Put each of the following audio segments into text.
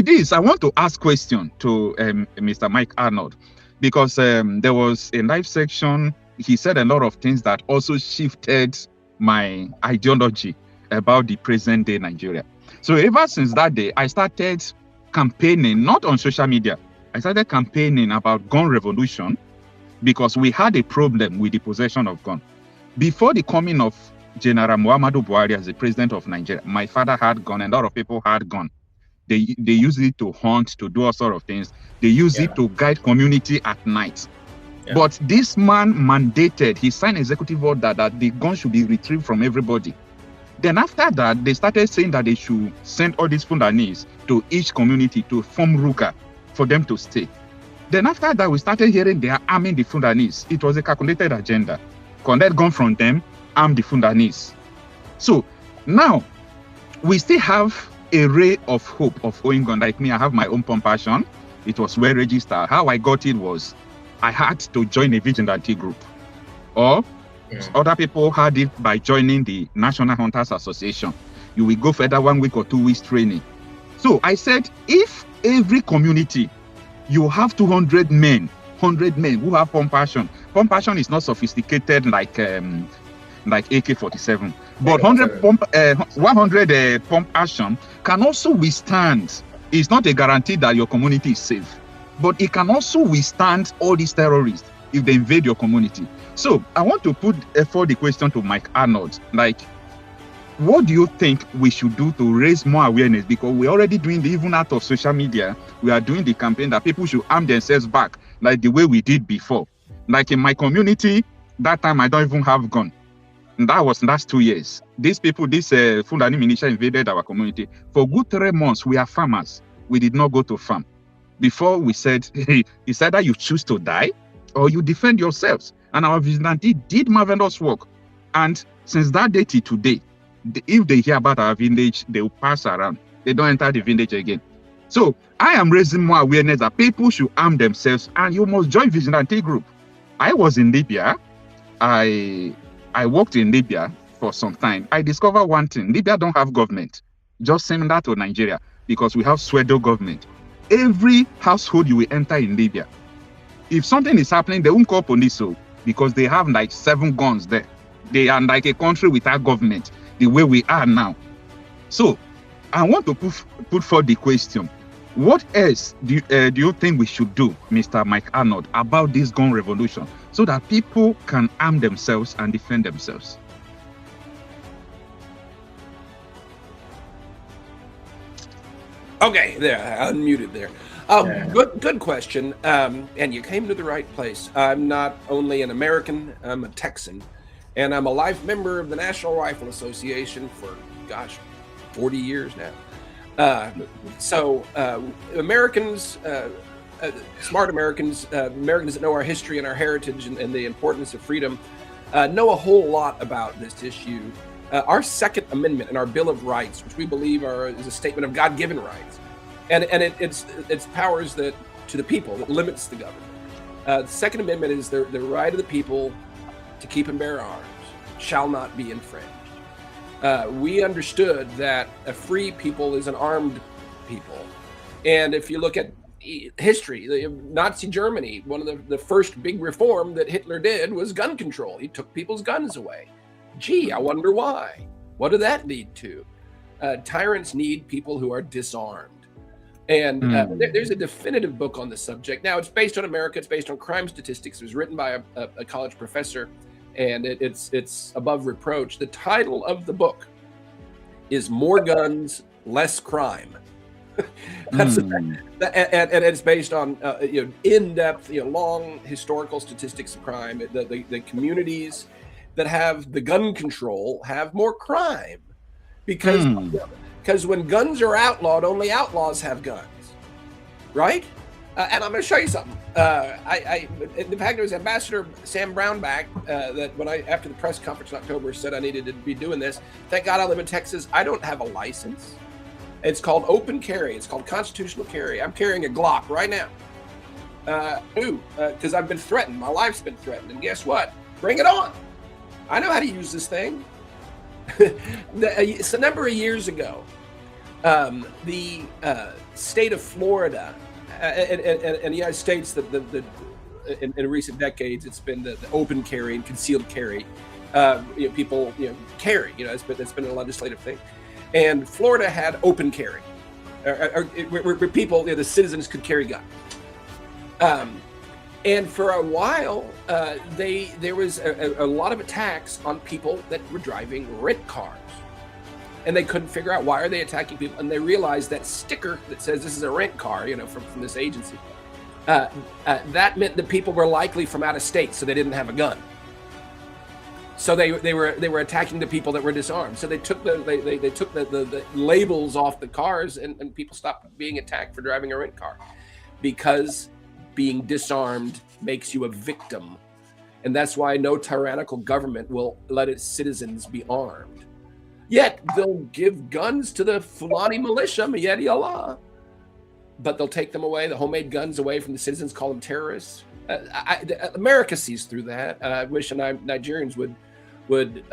this, I want to ask question to Mr. Mike Arnold, because there was a live section. He said a lot of things that also shifted my ideology about the present day Nigeria. So ever since that day, I started campaigning, not on social media. I started campaigning about gun revolution, because we had a problem with the possession of gun. Before the coming of General Muhammadu Buhari as the president of Nigeria, my father had gun, and a lot of people had gun. They use it to hunt, to do all sort of things. They use it to guide community at night. But this man mandated, he signed executive order that the gun should be retrieved from everybody. Then after that, they started saying that they should send all these Fulanis to each community to form Ruka for them to stay. Then after that, we started hearing they are arming the Fulanis. It was a calculated agenda. Collect gun from them, arm the Fulanis. So now, we still have a ray of hope of owning gun. Like me, I have my own pump passion. It was well registered. How I got it was, I had to join a vigilante group. Or other people had it by joining the National Hunters Association. You will go further 1 week or 2 weeks training. So I said, if every community, you have 200 men, 100 men who have pump passion. Pump passion is not sophisticated like AK-47, but 100 pump action can also withstand. It's not a guarantee that your community is safe, but it can also withstand all these terrorists if they invade your community. So I want to put forward the question to Mike Arnold, like, what do you think we should do to raise more awareness? Because we're already doing the, even out of social media, we are doing the campaign that people should arm themselves back, like the way we did before. Like in my community, that time I don't even have gun. And that was last 2 years. These people, this Fulani militia invaded our community. For good 3 months, we are farmers. We did not go to farm. Before we said, it's either you choose to die or you defend yourselves. And our vigilante did marvelous work. And since that day till today, if they hear about our village, they will pass around. They don't enter the village again. So I am raising more awareness that people should arm themselves, and you must join vigilante group. I was in Libya. I worked in Libya for some time. I discovered one thing. Libya don't have government, just similar to Nigeria, because we have pseudo government. Every household you will enter in Libya, if something is happening, they won't call police, because they have like 7 guns there. They are like a country without government, the way we are now. So I want to put forward the question. What else do you think we should do, Mr. Mike Arnold, about this gun revolution so that people can arm themselves and defend themselves? Okay, there, I unmuted there. Good question. And you came to the right place. I'm not only an American, I'm a Texan, and I'm a life member of the National Rifle Association for, 40 years now. So Americans, smart Americans, Americans that know our history and our heritage and the importance of freedom, know a whole lot about this issue. Our Second Amendment and our Bill of Rights, which we believe is a statement of God-given rights, and it's powers that to the people that limits the government. The Second Amendment is the right of the people to keep and bear arms shall not be infringed. We understood that a free people is an armed people. And if you look at history, Nazi Germany, one of the first big reform that Hitler did was gun control. He took people's guns away. Gee, I wonder why. What did that lead to? Tyrants need people who are disarmed. And there's a definitive book on the subject. Now, it's based on America. It's based on crime statistics. It was written by a college professor, and it's above reproach. The title of the book is More Guns, Less Crime. And it's based on in-depth, long historical statistics of crime. The communities that have the gun control have more crime because when guns are outlawed, only outlaws have guns, right? And I'm going to show you something. In fact, it was Ambassador Sam Brownback that when after the press conference in October, said I needed to be doing this. Thank God I live in Texas. I don't have a license. It's called open carry. It's called constitutional carry. I'm carrying a Glock right now. Because I've been threatened. My life's been threatened. And guess what? Bring it on. I know how to use this thing. It's a number of years ago. The state of Florida and the United States, in recent decades, it's been the open carry and concealed carry. People carry. It's been a legislative thing, and Florida had open carry, where people, the citizens could carry guns. And for a while, there was a lot of attacks on people that were driving rent cars. And they couldn't figure out why are they attacking people. And they realized that sticker that says this is a rent car, from this agency, that meant that people were likely from out of state, so they didn't have a gun. So they were attacking the people that were disarmed. So they took the labels off the cars, and people stopped being attacked for driving a rent car, because being disarmed makes you a victim. And that's why no tyrannical government will let its citizens be armed. Yet they'll give guns to the Fulani militia, Mayedi Allah, but they'll take them away, the homemade guns away from the citizens, call them terrorists. America sees through that. I wish Nigerians would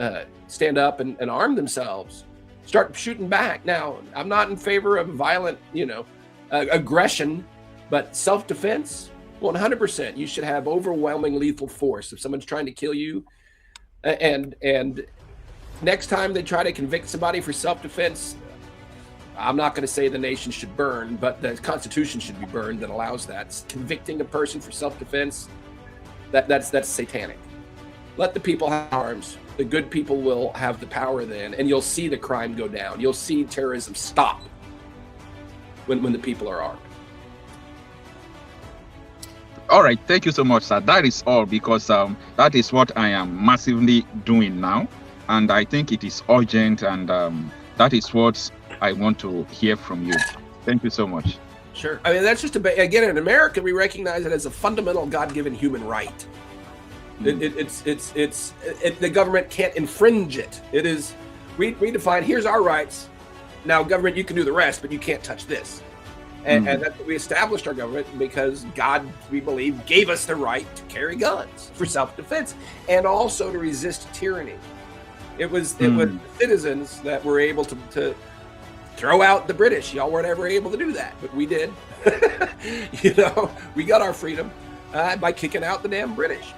stand up and arm themselves, start shooting back. Now, I'm not in favor of violent, aggression, but self-defense, 100%. You should have overwhelming lethal force if someone's trying to kill you. And next time they try to convict somebody for self-defense, I'm not going to say the nation should burn, but the Constitution should be burned that allows that. Convicting a person for self-defense, that's satanic. Let the people have arms. The good people will have the power then, and you'll see the crime go down. You'll see terrorism stop when the people are armed. All right, thank you so much, sir. That is all, because that is what I am massively doing now, and I think it is urgent, and that is what I want to hear from you. Thank you so much. Sure. I mean, that's just again, in America, we recognize it as a fundamental God-given human right. The government can't infringe it. It is, we define, here's our rights. Now, government, you can do the rest, but you can't touch this. And that's what we established our government, because God, we believe, gave us the right to carry guns for self-defense and also to resist tyranny. It was the citizens that were able to throw out the British. Y'all weren't ever able to do that, but we did. We got our freedom by kicking out the damn British,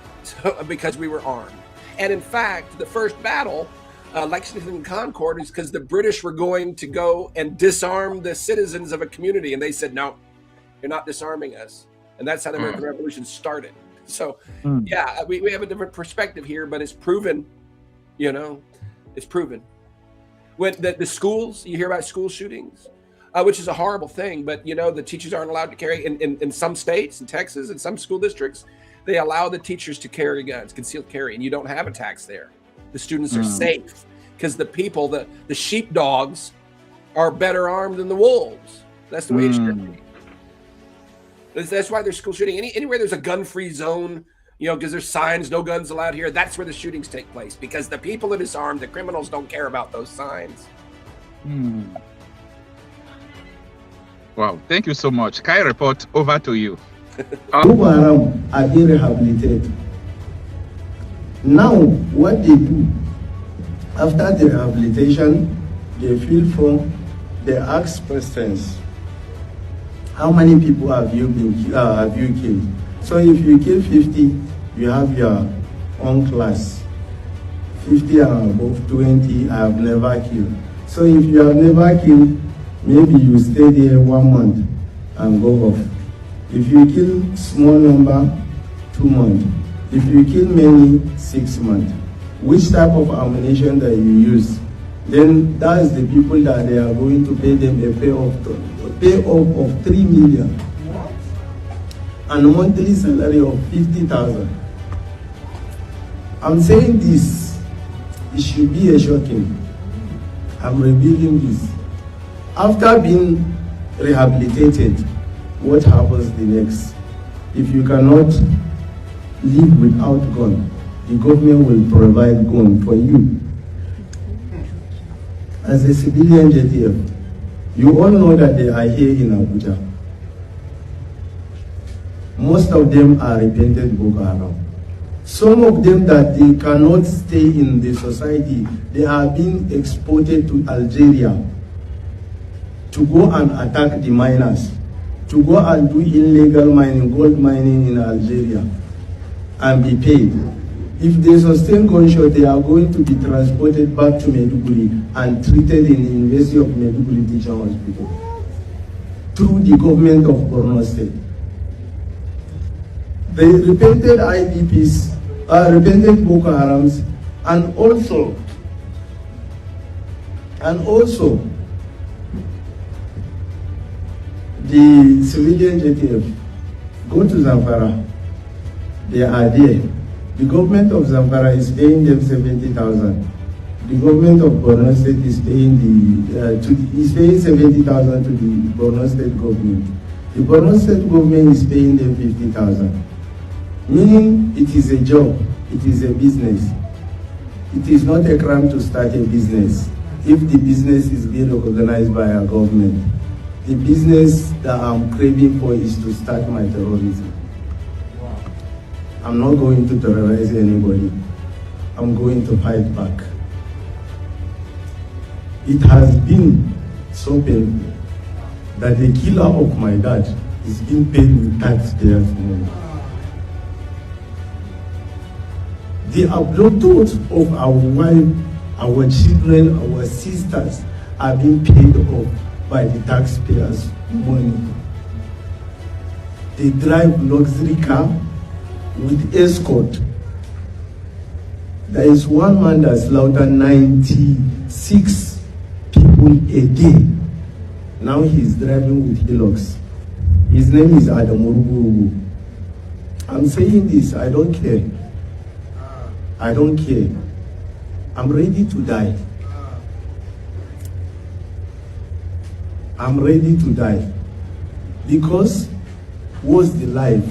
because we were armed. And in fact, the first battle, Lexington and Concord, is because the British were going to go and disarm the citizens of a community, and they said, no, you're not disarming us. And that's how the American Revolution started. So yeah, we have a different perspective here, but it's proven, it's proven. When the schools, you hear about school shootings, which is a horrible thing, but the teachers aren't allowed to carry in some states, in Texas, in some school districts, they allow the teachers to carry guns, concealed carry, and you don't have attacks there. The students are safe because the people, the sheepdogs, are better armed than the wolves. That's the way it should be. That's why there's school shooting. Anywhere there's a gun-free zone, because there's signs, no guns allowed here, that's where the shootings take place, because the people are disarmed, the criminals don't care about those signs. Wow, thank you so much. Kai Report, over to you. Boko Haram are being rehabilitated. Now, what they do, after the rehabilitation, they fill form, they ask questions. How many people have you killed? So if you kill 50, you have your own class. 50 and above, 20, I have never killed. So if you have never killed, maybe you stay there 1 month and go off. If you kill small number, 2 months. If you kill many, 6 months. Which type of ammunition that you use? Then that is the people that they are going to pay them a payoff of 3 million. And a monthly salary of 50,000. I'm saying this, it should be a shocking. I'm revealing this. After being rehabilitated, what happens the next? If you cannot live without gun, the government will provide gun for you. As a civilian JTF, you all know that they are here in Abuja. Most of them are repentant Boko Haram. Some of them that they cannot stay in the society, they are being exported to Algeria to go and attack the miners, to go and do illegal mining, gold mining in Algeria, and be paid. If they sustain gunshot, they are going to be transported back to Maiduguri and treated in the University of Maiduguri Teaching Hospital through the government of Borno State. The repented IDPs, repented Boko Harams, and also the civilian JTF go to Zamfara. They are there. The government of Zamfara is paying them 70,000. The government of Borno State is paying is paying 70,000 to the Borno State government. The Borno State government is paying them 50,000. Meaning it is a job, it is a business. It is not a crime to start a business if the business is being recognized by our government. The business that I'm craving for is to start my terrorism. I'm not going to terrorize anybody. I'm going to fight back. It has been so painful that the killer of my dad is being paid with taxpayers' money. The abductors of our wife, our children, our sisters are being paid off by the taxpayers' money. They drive luxury car with escort. There is one man that slaughtered 96 people a day. Now he's driving with Hilux. His name is Adamurubu. I'm saying this, I don't care. I don't care. I'm ready to die. I'm ready to die. Because what's the life